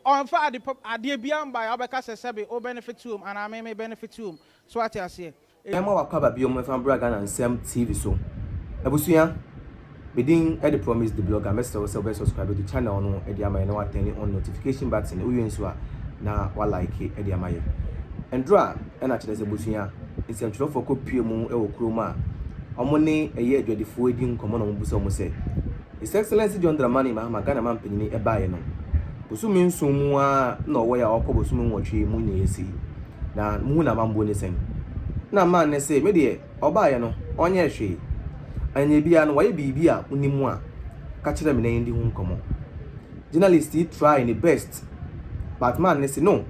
on fa the idea beyond by Abeka Sebe, or benefit to him, and I may benefit to him. So what I say. I'm our cover beyond my fan Bragan and Sam TV so. Abusia, within Eddie promise the blog, I must also subscribe to the channel no Ediama no attending on notification button. Uyenswa na wa like Ediama. And draw and actually as a busia, it's a for copy mu ewo kroma. Omone a year the forwarding common on Busomo say. His Excellency John Dramani Mahama Ghana man penny a buy no. Busumin sumwa no way or Kobosumu watchi muni see. Na Muna Mamboni sing. Na man say, Media, or buy no, on your she. And ye be an way be a unimwa. Catch them in the home common. Journalists try the best, but man say no.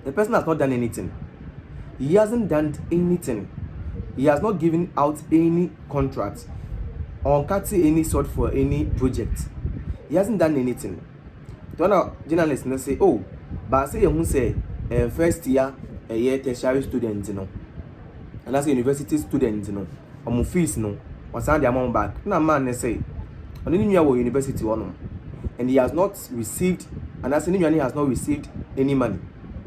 The person has not done anything. He hasn't done anything. He has not given out any contract or cut any sort for any project. He hasn't done anything. The journalists say, oh, but say who say first year a year tertiary student, you know, and that's a university student, you know, or fees, no, or send their amount back. No man say, on any university one, and he has not received, and that's any has not received any money.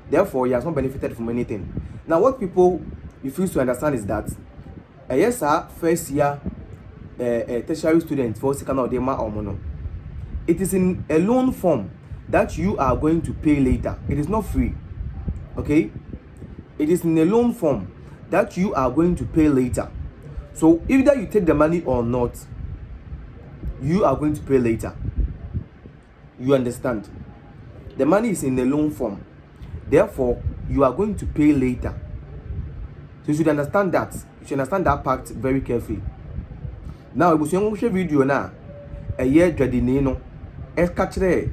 Therefore, he has not benefited from anything. Now, what people refuse to understand is that yes, sir, first year tertiary student for second or dema or mono. It is in a loan form that you are going to pay later. It is not free. Okay? It is in a loan form that you are going to pay later. So either you take the money or not, you are going to pay later. You understand? The money is in a loan form. Therefore, you are going to pay later. So you should understand that. You should understand that part very carefully. Now, if you watch a video now, a year Jadinino, catch a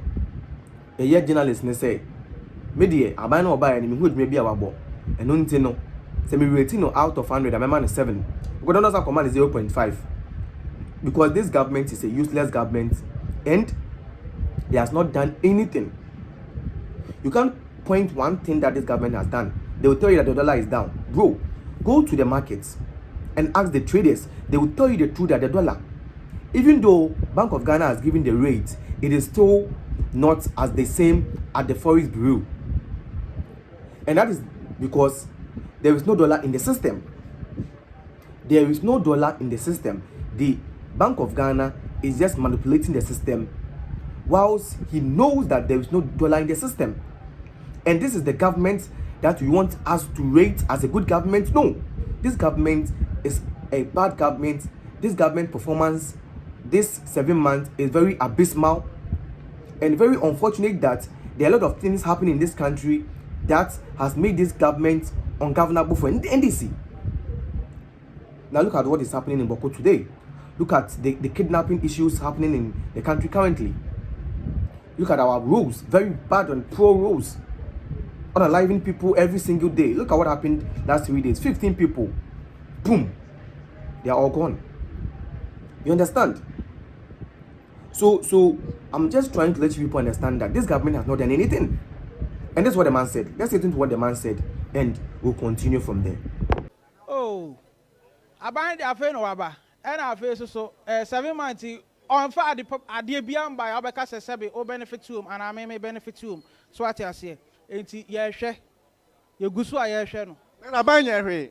year journalist say, Media, I buy no buy any who may be our boy. And no, semi rating out of 100, I'm a man 7. Because another command is 0.5. Because this government is a useless government and they has not done anything. You can't point one thing that this government has done. They will tell you that the dollar is down. Bro, go to the markets and ask the traders. They will tell you the truth that the dollar, even though Bank of Ghana has given the rate, it is still not as the same at the Forex Bureau. And that is because there is no dollar in the system. There is no dollar in the system. The Bank of Ghana is just manipulating the system whilst he knows that there is no dollar in the system. And this is the government that we want us to rate as a good government. No, this government is a bad government. This government performance this 7 months is very abysmal and very unfortunate that there are a lot of things happening in this country that has made this government ungovernable for NDC. Now look at what is happening in Boko today. Look at the kidnapping issues happening in the country currently. Look at our rules, very bad and pro rules. Unaliving people every single day. Look at what happened last 3 days. 15 people. Boom. They are all gone. You understand? So I'm just trying to let you people understand that this government has not done anything. And that's what the man said. Let's listen to what the man said and we'll continue from there. Oh, I bind the affair no aba. And I face so 7 months on fire the idea beyond by Abeka Sebe or benefit to him and I may benefit to him. So what I say. Enti ye hwe ye gusu a ye hwe no na abanye hwe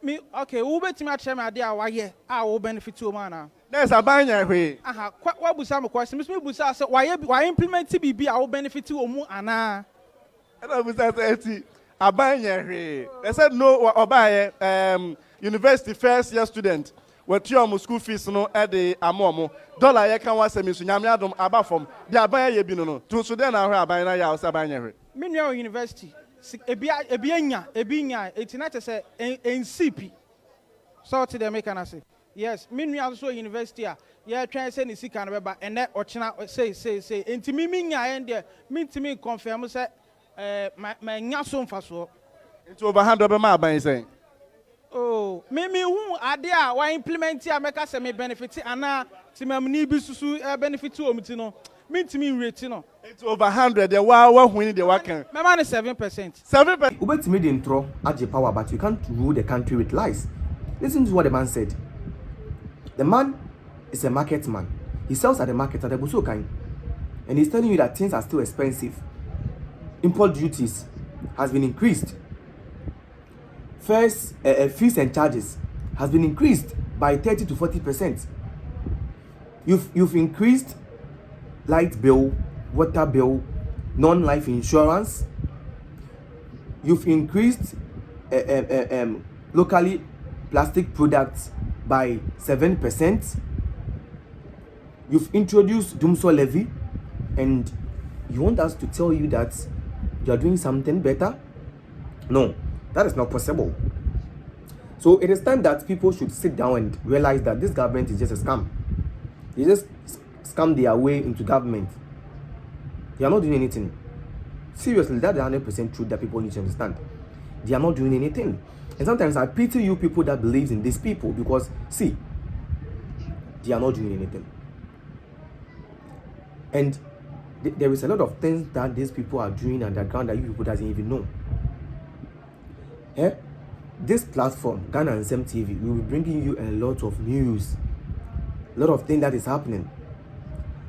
me okay wo betimi a chere me ade a waye a wo benefit o man na there's abanye hwe aha wa busa me question me busa say waye implement bibi a wo benefit o mu ana na busa say eti abanye hwe they said no obaye university first year student what your school fees no e dey amomo dollar ye kan wa semi so nyame adom aba from the abanye ye bi no to so den na hwe abanye na ya o say abanye hwe Minua University, ebianya, it's not to say NCP. So to the make say. Yes, Minua also university, yeah, try to send the sick and and that or China say, into me, and there, mean to me confirm, say, my Nason Faso. It's over 100 of my saying. Oh, maybe who are there? Why implement here make us a benefit and now Timamni Bisu benefit to Omitino. Mean to me, Retino. It's over 100. The wow, winning the worker. My man is 7%. 7%. Ubet made intro at your power, but you can't rule the country with lies. Listen to what the man said. The man is a market man. He sells at the market at the Busokai. And he's telling you that things are still expensive. import duties has been increased. First, fees and charges has been increased by 30 to 40%. You've increased light bill, water bill, non-life insurance. You've increased locally plastic products by 7%. You've introduced Dumso levy, and you want us to tell you that you're doing something better? No, that is not possible. So it is time that people should sit down and realize that this government is just a scam. They just scam their way into government. They are not doing anything. Seriously, that's 100% truth that people need to understand. They are not doing anything. And sometimes I pity you people that believes in these people, because see, they are not doing anything. And there is a lot of things that these people are doing underground that you people doesn't even know. This platform, Ghanaian TV, will be bringing you a lot of news, a lot of things that is happening.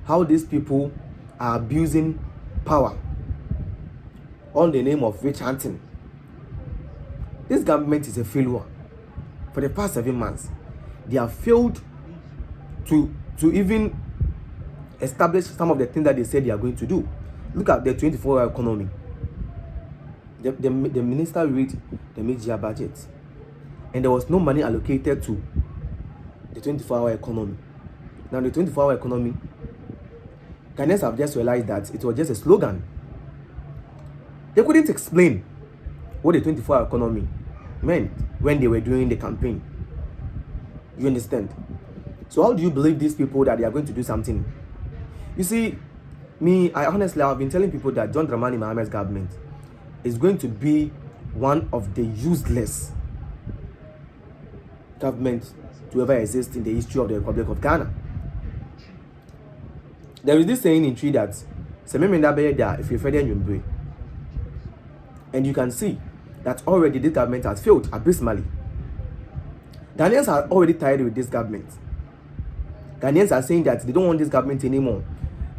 How these people are abusing power on the name of witch hunting. This government is a failure. For the past 7 months, they have failed to even establish some of the things that they said they are going to do. Look at the 24-hour economy. The minister read the mid-year budget, and there was no money allocated to the 24-hour economy. Now the 24-hour economy, Ghanaians have just realized that it was just a slogan. They couldn't explain what the 24-hour economy meant when they were doing the campaign. You understand? So how do you believe these people that they are going to do something? You see, I've been telling people that John Dramani Mahama's government is going to be one of the useless governments to ever exist in the history of the Republic of Ghana. There is this saying in Tree that if you and you can see that already this government has failed abysmally. Ghanaians are already tired with this government. Ghanaians are saying that they don't want this government anymore.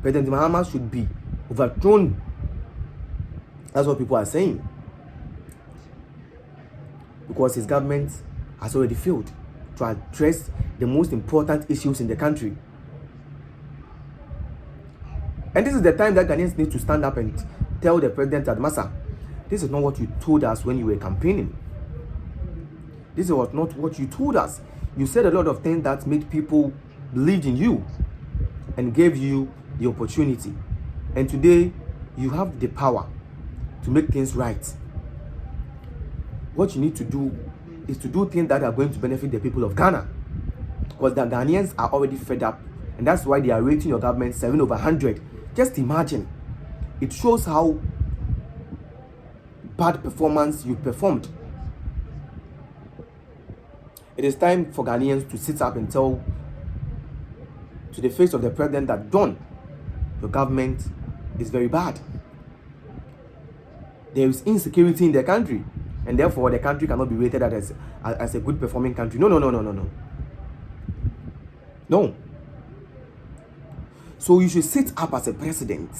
President Mahama should be overthrown. That's what people are saying. Because his government has already failed to address the most important issues in the country. And this is the time that Ghanaians need to stand up and tell the president that, Massa, this is not what you told us when you were campaigning. This is not what you told us. You said a lot of things that made people believe in you and gave you the opportunity. And today, you have the power to make things right. What you need to do is to do things that are going to benefit the people of Ghana. Because the Ghanaians are already fed up. And that's why they are rating your government 7/100. Just imagine. It shows how bad performance you performed. It is time for Ghanaians to sit up and tell to the face of the president that, Don, your government is very bad. There is insecurity in the country, and therefore the country cannot be rated as a good performing country. No. So you should sit up as a president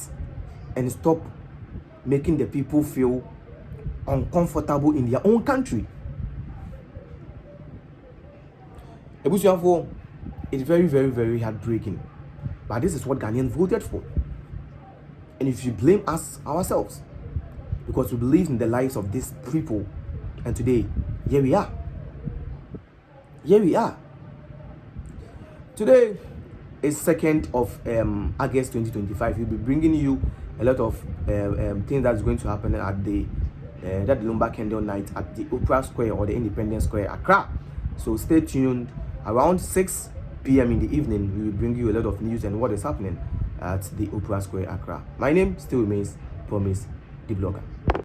and stop making the people feel uncomfortable in their own country. It's very, very, very heartbreaking. But this is what Ghanaians voted for. And if you blame us ourselves, because we believe in the lives of these people, and today, here we are. Today is 2nd of August 2025. We'll be bringing you a lot of things that's going to happen at the Lumba Candle Night at the Opera Square or the Independence Square, Accra. So stay tuned. Around 6 p.m. in the evening, we will bring you a lot of news and what is happening at the Opera Square, Accra. My name still remains Promise the Blogger.